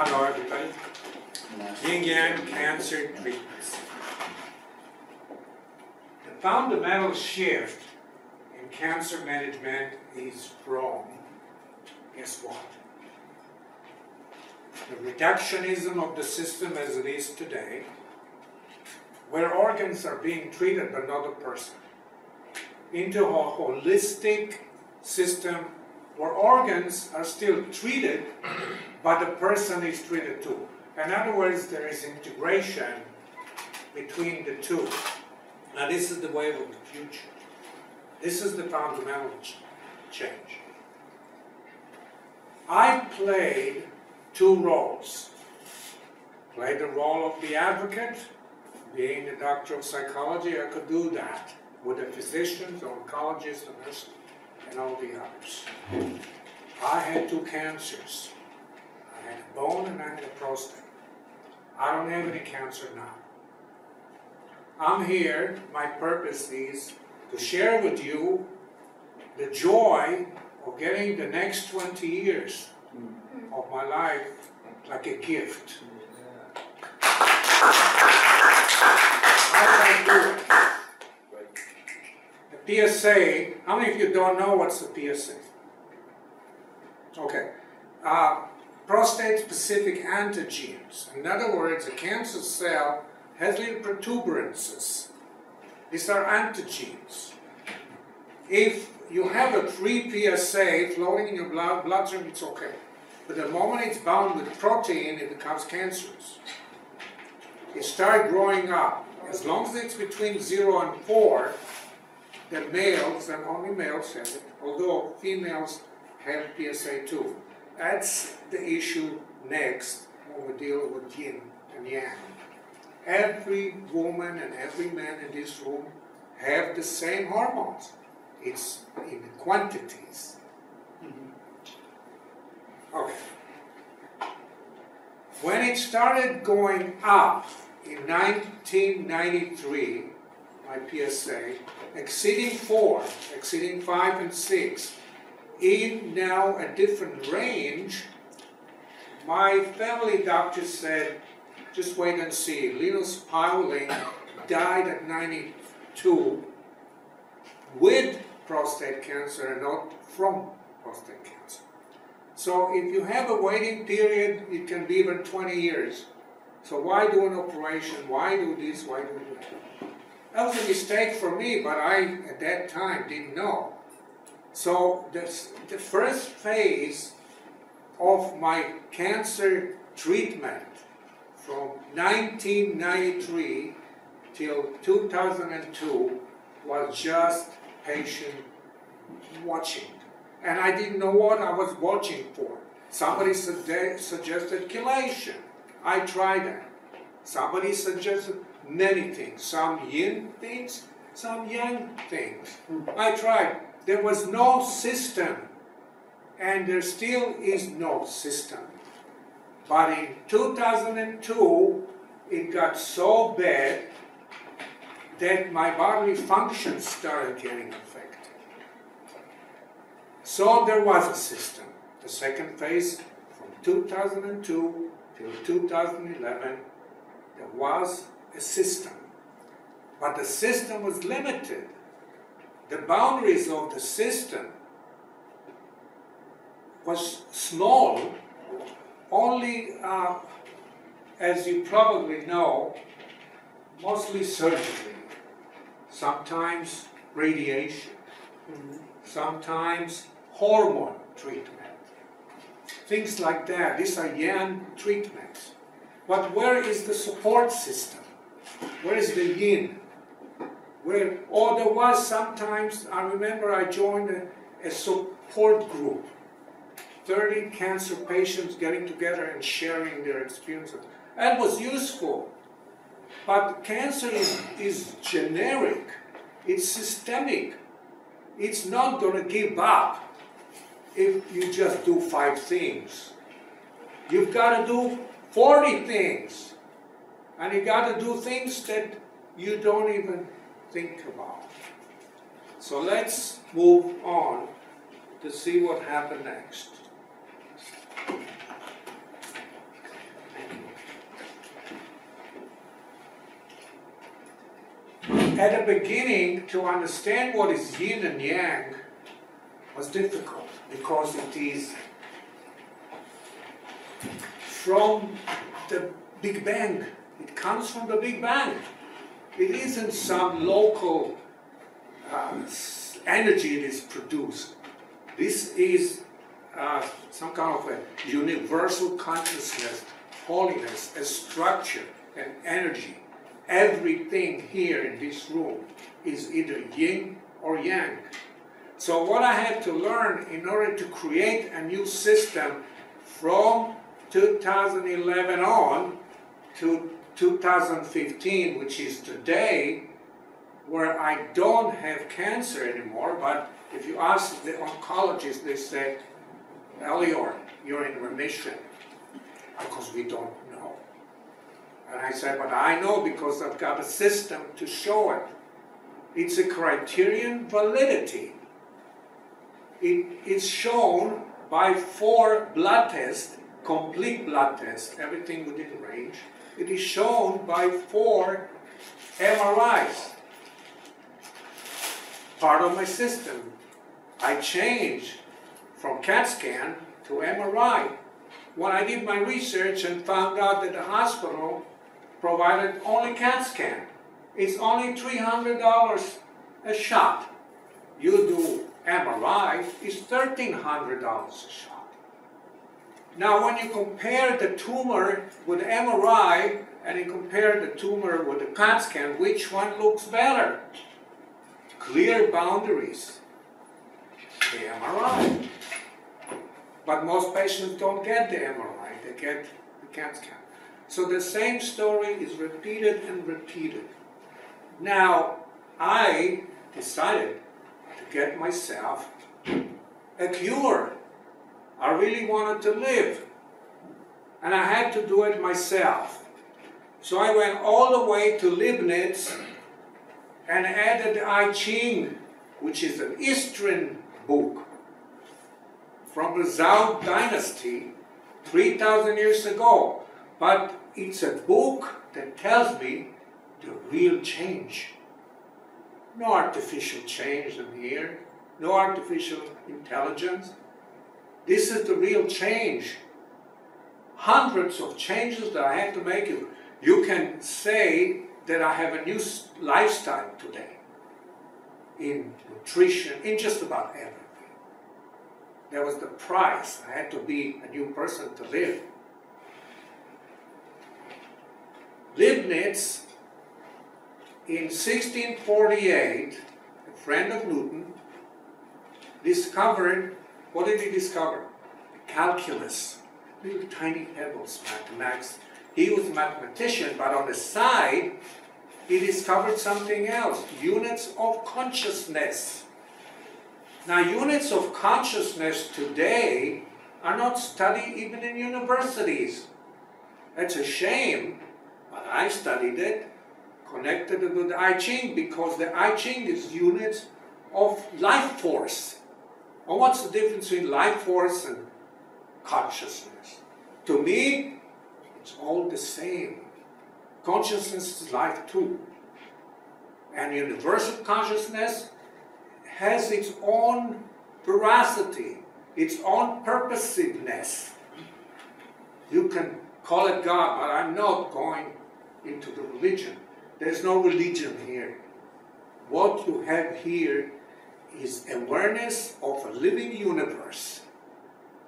Hello everybody. Yin-Yang Cancer Treatments. The fundamental shift in cancer management is from, guess what? The reductionism of the system as it is today, where organs are being treated but not the person, into a holistic system where organs are still treated, but the person is treated too. In other words, there is integration between the two. Now this is the wave of the future. This is the fundamental change. I played two roles. Played the role of the advocate. Being a doctor of psychology, I could do that with the physicians, the oncologists, the nurses, and all the others. I had two cancers. I had a bone and I had a prostate. I don't have any cancer now. I'm here, my purpose is to share with you the joy of getting the next 20 years of my life like a gift. How did I do it? The PSA, how many of you don't know what's the PSA? Okay. Prostate-specific antigens. In other words, a cancer cell has little protuberances. These are antigens. If you have a free PSA floating in your bloodstream, it's okay. But the moment it's bound with protein, it becomes cancerous. It starts growing up. As long as it's between 0 and 4, the males, and only males have it, although females have PSA too. That's the issue next when we deal with yin and yang. Every woman and every man in this room have the same hormones. It's in quantities. Okay. When it started going up in 1993, my PSA, exceeding 4, exceeding 5 and 6, in now a different range, my family doctor said, just wait and see. Linus Pauling died at 92 with prostate cancer and not from prostate cancer. So if you have a waiting period, it can be even 20 years. So why do an operation? Why do this? Why do that? That was a mistake for me, but I, at that time, didn't know. So the first phase of my cancer treatment from 1993 till 2002 was just patient watching. And I didn't know what I was watching for. Somebody suggested chelation. I tried that. Somebody suggested many things. Some yin things, some yang things. I tried. There was no system. And there still is no system. But in 2002, it got so bad that my bodily functions started getting affected. So there was a system. The second phase, from 2002 till 2011, there was a system. But the system was limited. The boundaries of the system was small, only, as you probably know, mostly surgery, sometimes radiation, sometimes hormone treatment, things like that. These are yang treatments. But where is the support system? Where is the yin? There was sometimes, I remember I joined a support group, 30 cancer patients getting together and sharing their experiences. That was useful. But cancer is generic. It's systemic. It's not going to give up if you just do 5 things. You've got to do 40 things. And you got to do things that you don't even think about. So let's move on to see what happened next. at the beginning, to understand what is yin and yang was difficult, because it is from the Big Bang. It comes from the Big Bang. It isn't some local energy that is produced. This is some kind of a universal consciousness, holiness, a structure, an energy. Everything here in this room is either yin or yang. So what I had to learn in order to create a new system from 2011 on to 2015, which is today, where I don't have cancer anymore, but if you ask the oncologist, they say, Elior, you're in remission, because we don't know. And I said, but I know because I've got a system to show it. It's a criterion validity. It is shown by 4 blood tests, complete blood tests, everything within range. It is shown by 4 MRIs. Part of my system. I changed from CAT scan to MRI when I did my research and found out that the hospital provided only CAT scan. It's only $300 a shot. You do MRI, it's $1,300 a shot. Now when you compare the tumor with MRI and you compare the tumor with the CAT scan, which one looks better? Clear boundaries. The MRI. But most patients don't get the MRI, they get the CAT scan. So the same story is repeated and repeated. Now, I decided to get myself a cure. I really wanted to live. And I had to do it myself. So I went all the way to Leibniz and added the I Ching, which is an Eastern book from the Zhou dynasty 3,000 years ago. But it's a book that tells me the real change. No artificial change in here, no artificial intelligence. This is the real change. Hundreds of changes that I had to make. You can say that I have a new lifestyle today in nutrition, in just about everything. That was the price. I had to be a new person to live. Leibniz, in 1648, a friend of Newton, discovered, what did he discover? Calculus, little tiny pebbles, mathematics. He was a mathematician, but on the side, he discovered something else, units of consciousness. Now, units of consciousness today are not studied even in universities. That's a shame, but I studied it, connected it with the I Ching, because the I Ching is units of life force. And what's the difference between life force and consciousness? To me, it's all the same. Consciousness is life too. And universal consciousness has its own veracity, its own purposiveness. You can call it God, but I'm not going into the religion. There's no religion here. What you have here is awareness of a living universe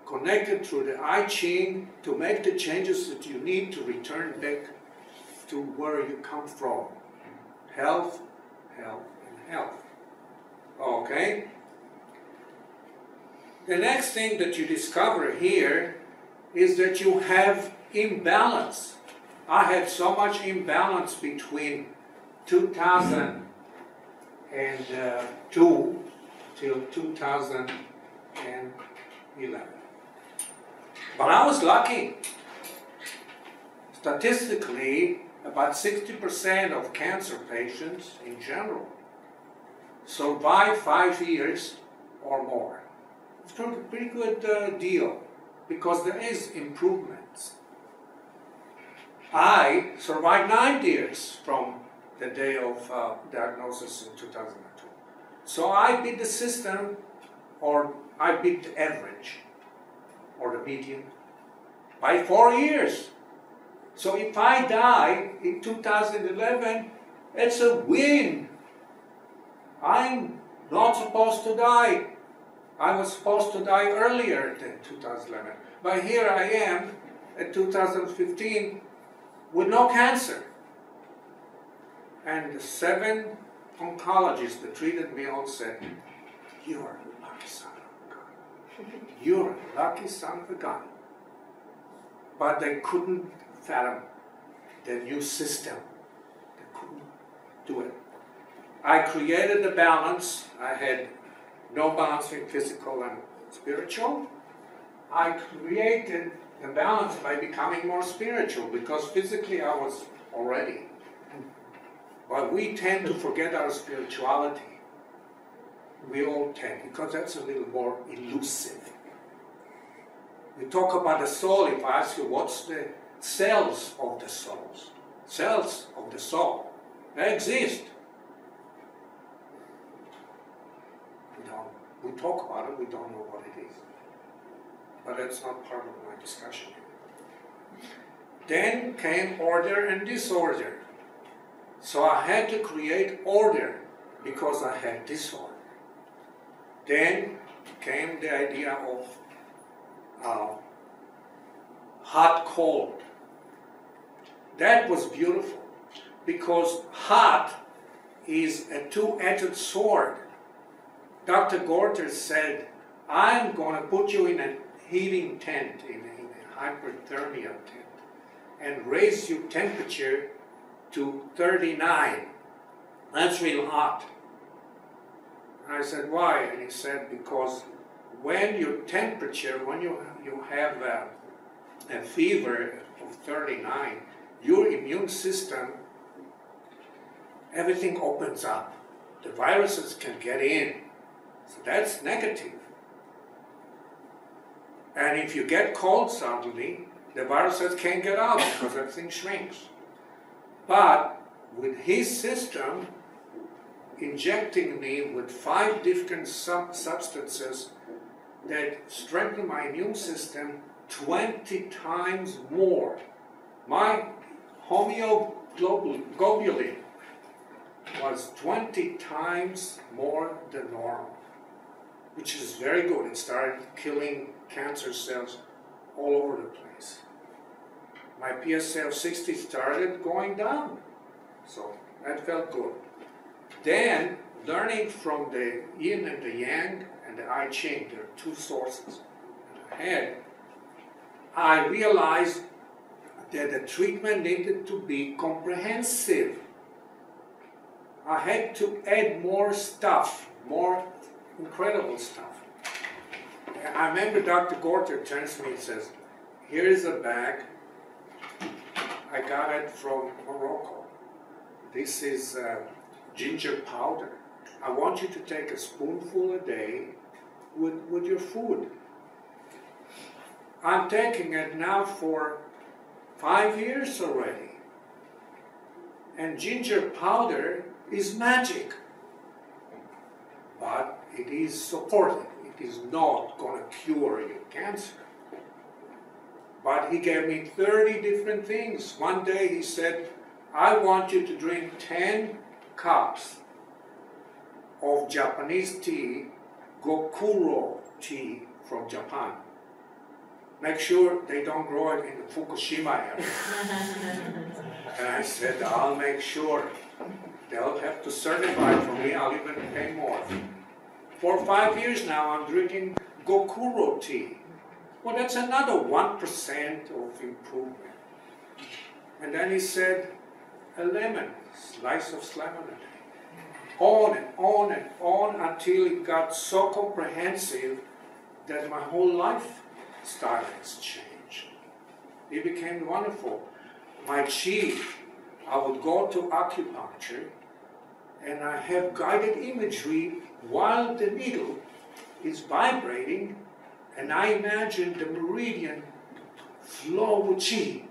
connected through the I Ching to make the changes that you need to return back to where you come from. Health, health, and health. Okay? The next thing that you discover here is that you have imbalance. I had so much imbalance between 2002 till 2011. But I was lucky. Statistically, about 60% of cancer patients in general survive 5 years or more. It's a pretty good deal, because there is improvements. I survived 9 years from the day of diagnosis in 2002. So I beat the system, or I beat the average, or the median, by 4 years. So if I die in 2011, it's a win. I'm not supposed to die. I was supposed to die earlier than 2011. But here I am at 2015 with no cancer. And the 7 oncologists that treated me all said, "You're a lucky son of a gun. You're a lucky son of a gun." But they couldn't fathom the new system. They couldn't do it. I created the balance. I had no balance between physical and spiritual. I created the balance by becoming more spiritual, because physically I was already. But we tend to forget our spirituality. We all tend, because that's a little more elusive. We talk about the soul. If I ask you, what's the cells of the souls? Cells of the soul. They exist. We talk about it, we don't know what it is. But that's not part of my discussion here. Then came order and disorder. So I had to create order because I had disorder. Then came the idea of hot-cold. That was beautiful, because hot is a two-edged sword. Dr. Gorter said, "I'm going to put you in a heating tent, in a hyperthermia tent, and raise your temperature to 39. That's real hot." And I said, "Why?" And he said, "Because when your temperature, when you have a fever of 39, your immune system, everything opens up. The viruses can get in. So that's negative. And if you get cold suddenly, the viruses can't get out because everything shrinks. But with his system, injecting me with 5 different substances that strengthen my immune system 20 times more. My homeoglobulin was 20 times more than normal, which is very good. It started killing cancer cells all over the place. My PSA of 60 started going down, so that felt good. Then, learning from the yin and the yang and the I Ching, there are 2 sources that I had, I realized that the treatment needed to be comprehensive. I had to add more stuff, more incredible stuff. I remember Dr. Gorter turns to me and says, "Here is a bag. I got it from Morocco. This is ginger powder. I want you to take a spoonful a day with your food." I'm taking it now for 5 years already. And ginger powder is magic. But it is supported. It is not going to cure your cancer. But he gave me 30 different things. One day he said, "I want you to drink 10 cups of Japanese tea, Gokuro tea from Japan. Make sure they don't grow it in the Fukushima area." And I said, "I'll make sure. They'll have to certify for me. I'll even pay more." For 5 years now, I'm drinking Gokuro tea. Well, that's another 1% of improvement. And then he said, "A lemon, slice of lemon a day." On and on and on until it got so comprehensive that my whole lifestyle has changed. It became wonderful. My chi, I would go to acupuncture and I have guided imagery while the needle is vibrating, and I imagine the meridian flow with chi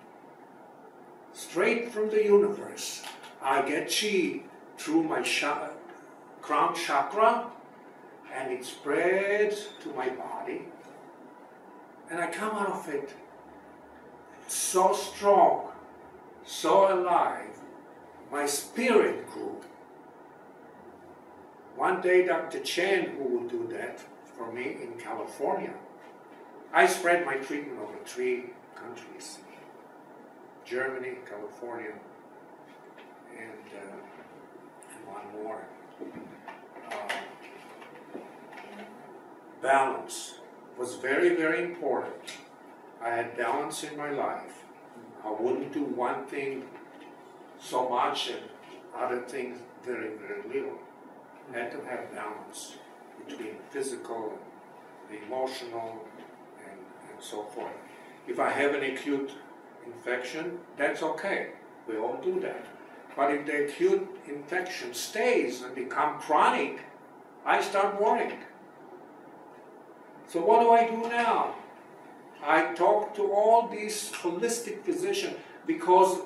straight from the universe I get chi through my crown chakra, and it spreads to my body, and I come out of it so strong, so alive. My spirit grew. One day, Dr. Chen, who will do that for me in California, I spread my treatment over 3 countries: Germany, California, and one more. Balance was very, very important. I had balance in my life. I wouldn't do one thing so much and other things very, very little. I had to have balance between the physical, the emotional, and so forth. If I have an acute infection, that's okay. We all do that. But if the acute infection stays and becomes chronic, I start worrying. So what do I do now? I talk to all these holistic physicians, because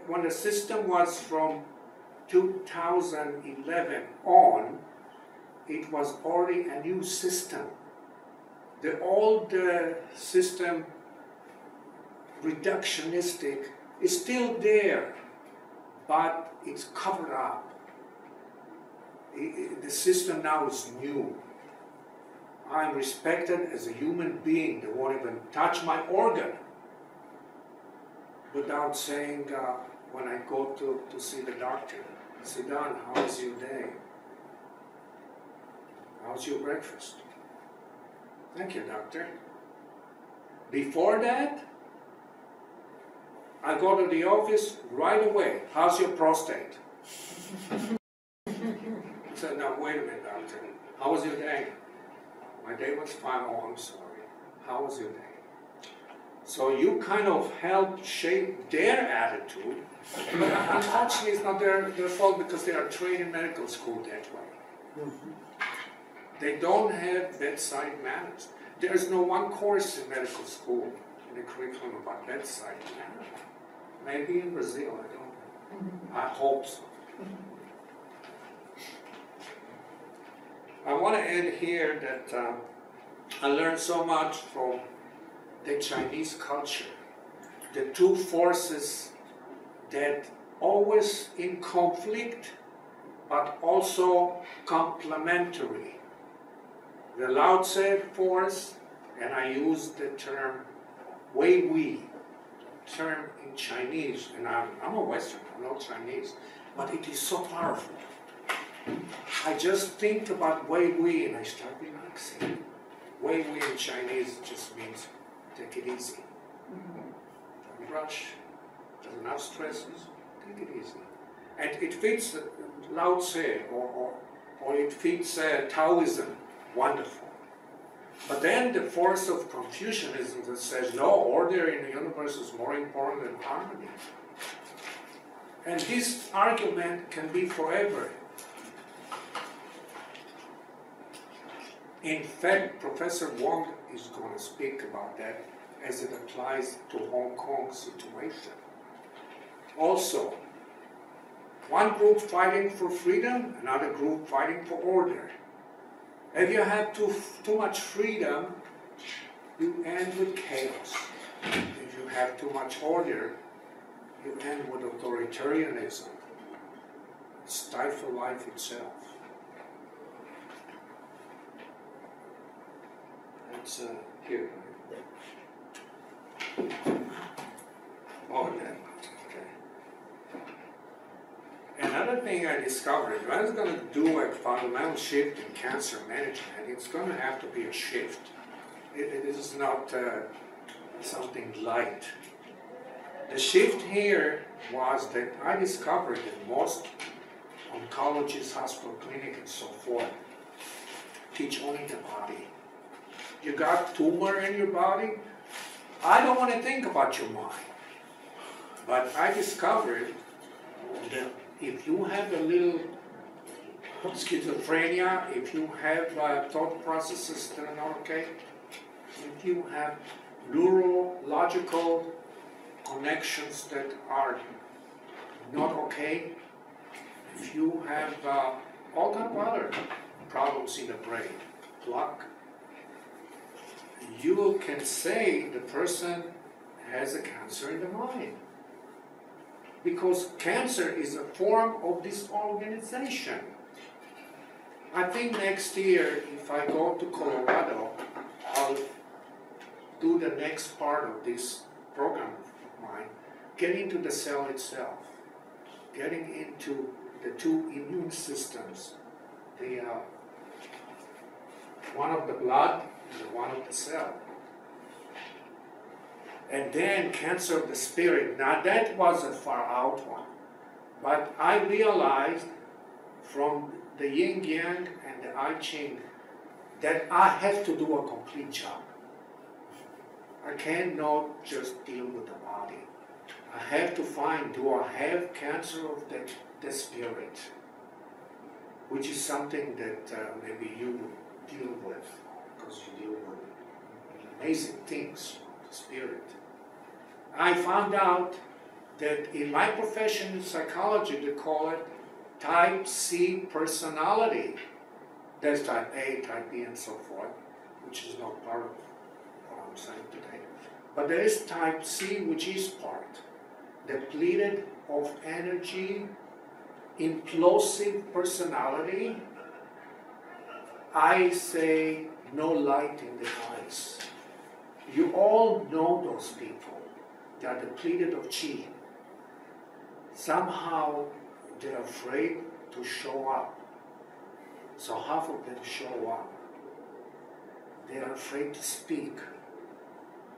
when the system was from 2011 on, it was already a new system. The old system, reductionistic, is still there, but it's covered up. The system now is new. I'm respected as a human being. They won't even touch my organ without saying, when I go to see the doctor, "Sit down, how was your day? How's your breakfast?" "Thank you, doctor." Before that, I go to the office right away. "How's your prostate?" I said, "Now wait a minute, doctor. How was your day?" "My day was fine." "Oh, I'm sorry. How was your day?" So you kind of help shape their attitude. But unfortunately, it's not their fault, because they are trained in medical school that way. They don't have bedside manners. There's no one course in medical school in the curriculum about bedside manners. Maybe in Brazil, I don't know. I hope so. I want to add here that I learned so much from the Chinese culture. The 2 forces that always in conflict, but also complementary. The Lao Tse force, and I use the term Wei Wei, term in Chinese, and I'm a Western, I'm not Chinese, but it is so powerful. I just think about Wei Wei and I start relaxing. Wei Wei in Chinese just means take it easy. Don't rush. There's enough stresses. Take it easy. And it fits Lao Tse or it fits Taoism. Wonderful. But then the force of Confucianism that says no, order in the universe is more important than harmony. And this argument can be forever. In fact, Professor Wong is going to speak about that as it applies to Hong Kong situation. Also, one group fighting for freedom, another group fighting for order. If you have too much freedom, you end with chaos. If you have too much order, you end with authoritarianism. Stifle life itself. That's here. Oh, yeah. Okay. Another thing I discovered, if I was going to do a fundamental shift in cancer management, it's going to have to be a shift. It is not something light. The shift here was that I discovered that most oncologists, hospital clinic, and so forth teach only the body. You got tumor in your body? I don't want to think about your mind. But I discovered that if you have a little schizophrenia, if you have thought processes that are not okay, if you have neurological connections that are not okay, if you have all kind of other problems in the brain, plaque, you can say the person has a cancer in the mind. Because cancer is a form of disorganization. I think next year, if I go to Colorado, I'll do the next part of this program of mine, get into the cell itself, getting into the two immune systems, the one of the blood and the one of the cell. And then cancer of the spirit. Now that was a far out one, but I realized from the yin yang and the I Ching that I have to do a complete job. I cannot just deal with the body. I have to find, do I have cancer of the spirit? Which is something that maybe you deal with, because you deal with amazing things of the spirit. I found out that in my profession in psychology, they call it type C personality. There's type A, type B, and so forth, which is not part of what I'm saying today. But there is type C, which is part. Depleted of energy, implosive personality. I say no light in the eyes. You all know those people. They are depleted of chi. Somehow they're afraid to show up. So half of them show up. They are afraid to speak.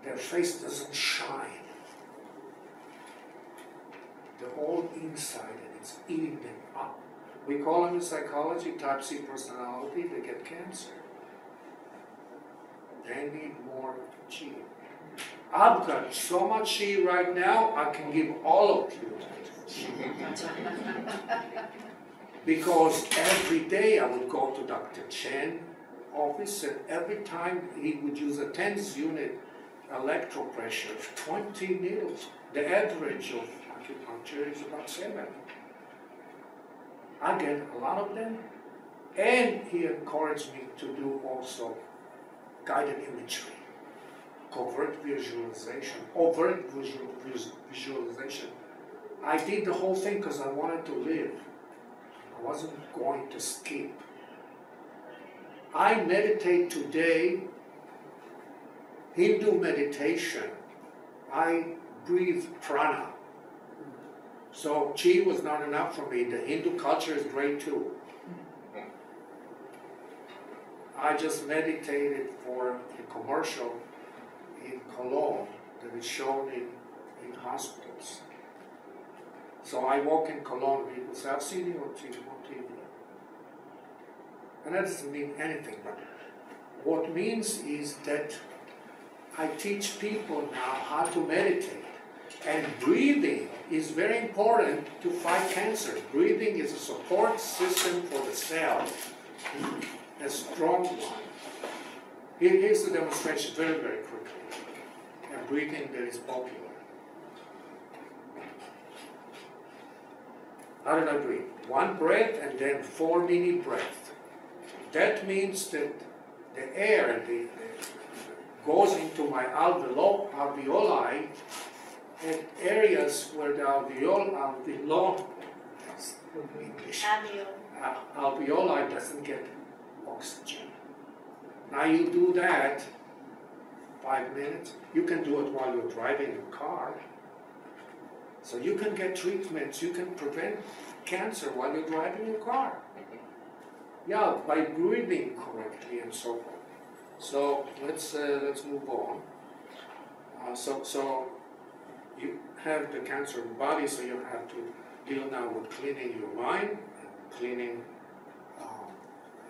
Their face doesn't shine. They're all inside and it's eating them up. We call them in psychology type C personality. They get cancer. They need more chi. I've got so much chi right now, I can give all of you chi. Because every day I would go to Dr. Chen's office, and every time he would use a 10th unit electropressure, 20 needles. The average of acupuncture is about 7. I get a lot of them. And he encouraged me to do also guided imagery, covert visualization, overt visualization. I did the whole thing because I wanted to live. I wasn't going to skip. I meditate today, Hindu meditation. I breathe prana. So chi was not enough for me. The Hindu culture is great too. I just meditated for a commercial in Cologne that is shown in hospitals. So I walk in Cologne, people say, I've seen you on TV. And that doesn't mean anything, but what means is that I teach people now how to meditate. And breathing is very important to fight cancer. Breathing is a support system for the cell, a strong one. Here's the demonstration very, very quickly. A breathing that is popular. How did I breathe? One breath and then 4 mini breaths. That means that the air goes into my alveoli at areas where the alveoli doesn't get oxygen. Now you do that 5 minutes. You can do it while you're driving a car. So you can get treatments. You can prevent cancer while you're driving your car. Yeah, by breathing correctly and so forth. So let's move on. So you have the cancer in the body, so you have to deal now with cleaning your mind and cleaning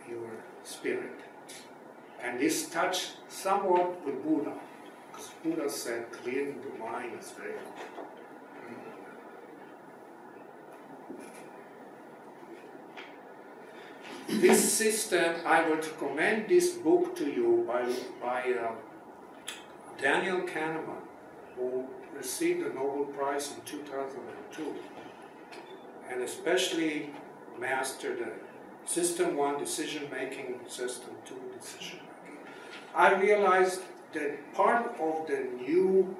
your spirit. And this touched somewhat with Buddha, because Buddha said cleaning the mind is very important. This system, I would recommend this book to you by Daniel Kahneman, who received the Nobel Prize in 2002. and especially master the system 1 decision making, system 2 decision making, I realized that part of the new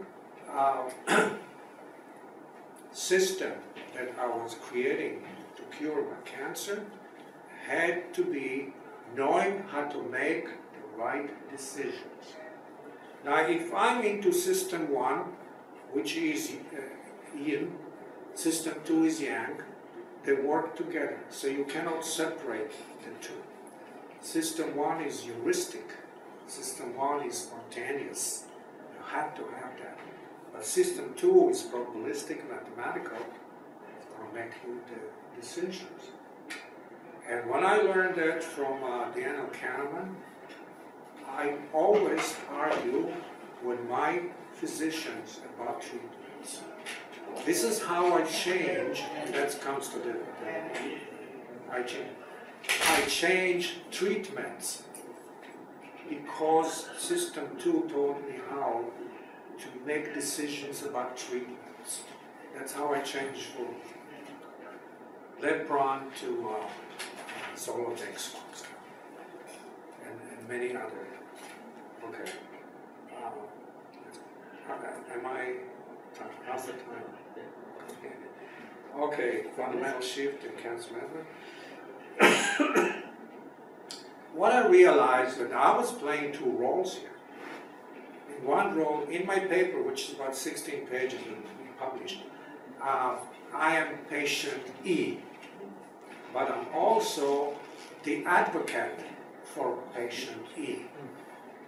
system that I was creating to cure my cancer had to be knowing how to make the right decisions. Now, if I'm into system 1, which is yin, system 2 is yang, they work together, so you cannot separate the two. System 1 is heuristic, system 1 is spontaneous. You have to have that. But system 2 is probabilistic, mathematical. It's going to make you the decisions. And when I learned that from Daniel Kahneman, I always argue with my physicians about treatments. This is how I change, and that comes to I change treatments because system 2 taught me how to make decisions about treatments. That's how I changed from Lepron to Zolodex, and many other. Okay. Am I? How's the time? Okay, fundamental shift in cancer management. What I realized that I was playing two roles here. In one role, in my paper, which is about 16 pages and published, I am patient E, but I'm also the advocate for patient E,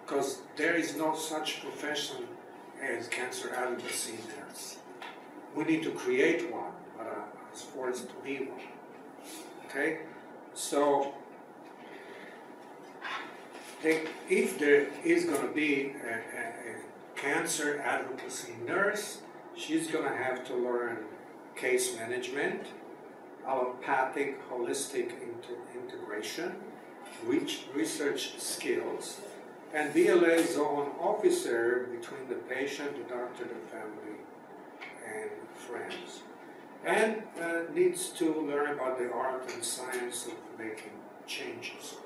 because there is no such profession as cancer advocacy nurse. We need to create one, but I was forced to be one. Okay? So, if there is going to be a cancer advocacy nurse, she's going to have to learn case management, allopathic holistic integration, research skills, and be a liaison officer between the patient, the doctor, the family, and friends. And needs to learn about the art and science of making changes.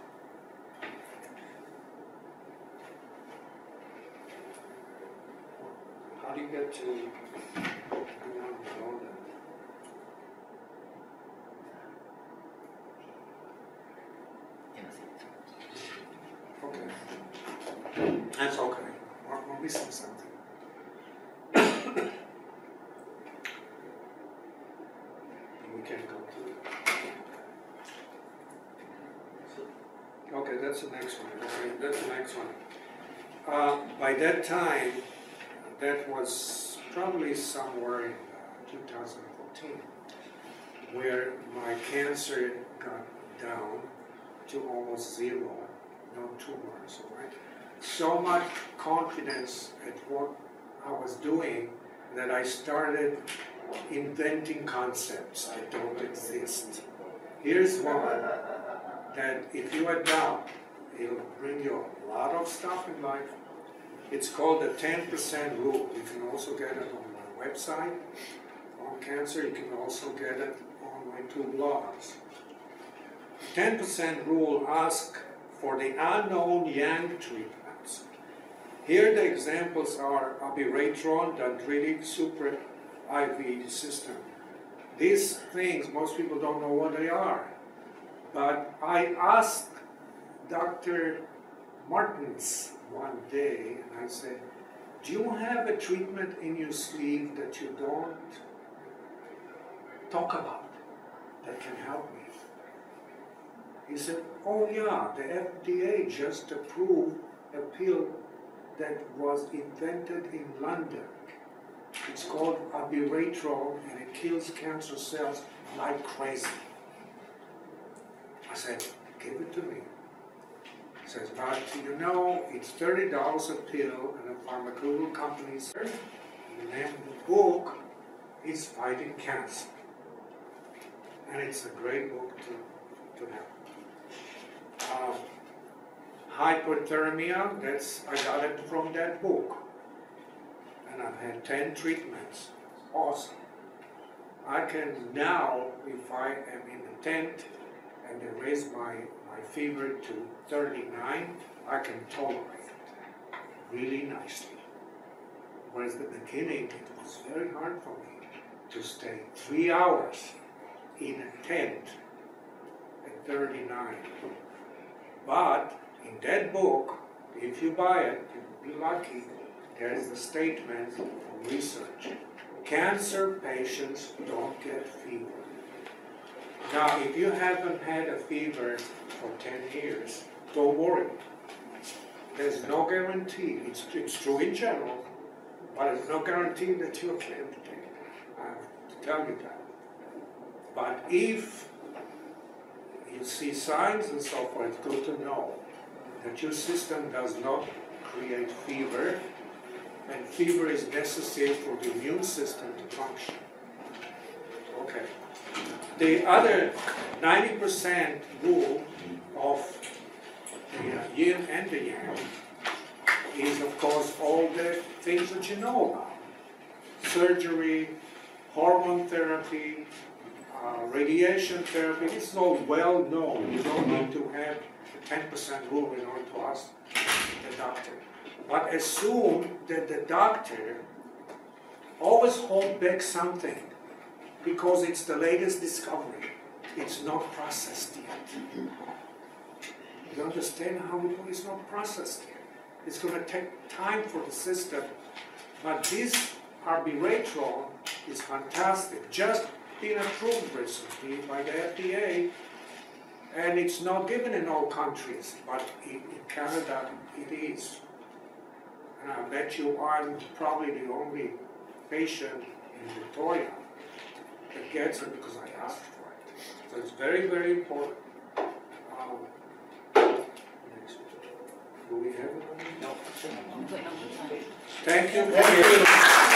How do you get to know that? Okay. That's okay. We're missing something. We can go to it. Okay, that's the next one. Okay, that's the next one. By that time, that was probably somewhere in 2014, where my cancer got down to almost zero, no tumors, right? So much confidence at what I was doing that I started inventing concepts that don't exist. Here's one that if you adopt, it'll bring you a lot of stuff in life. It's called the 10% rule. You can also get it on my website on cancer. You can also get it on my two blogs. 10% rule asks for the unknown yang treatments. Here the examples are abiraterone, dendritic, super IV system. These things, most people don't know what they are. But I asked Dr. Martins one day, and I said, do you have a treatment in your sleeve that you don't talk about that can help me? He said, oh yeah, the FDA just approved a pill that was invented in London. It's called abiraterone, and it kills cancer cells like crazy. I said, give it to me. He says, but you know, it's $30 a pill, and the pharmaceutical companies, the name of the book is Fighting Cancer. And it's a great book to have. Hypothermia, I got it from that book. And I've had 10 treatments. Awesome. I can now, if I am in a tent and they raise my fever to 39, I can tolerate it really nicely. Whereas at the beginning, it was very hard for me to stay 3 hours in a tent at 39. But in that book, if you buy it, you'll be lucky, there is a statement from research. Cancer patients don't get fever. Now, if you haven't had a fever for 10 years, don't worry. There's no guarantee. It's true in general, but there's no guarantee that you can't take it. I have to tell you that. But if you see signs and so forth, it's good to know that your system does not create fever, and fever is necessary for the immune system to function. Okay. The other 90% rule of the yin and the yang is, of course, all the things that you know about. Surgery, hormone therapy, radiation therapy. It's all well known. You don't need to have the 10% rule in order to ask the doctor. But assume that the doctor always holds back something because it's the latest discovery. It's not processed yet. You understand how it's not processed yet? It's going to take time for the system. But this arbitrage is fantastic. Just been approved recently by the FDA, and it's not given in all countries, but in Canada it is. And I bet you I'm probably the only patient in Victoria that gets it because I asked for it. So it's very, very important. Next. Do we have it? No. Thank you.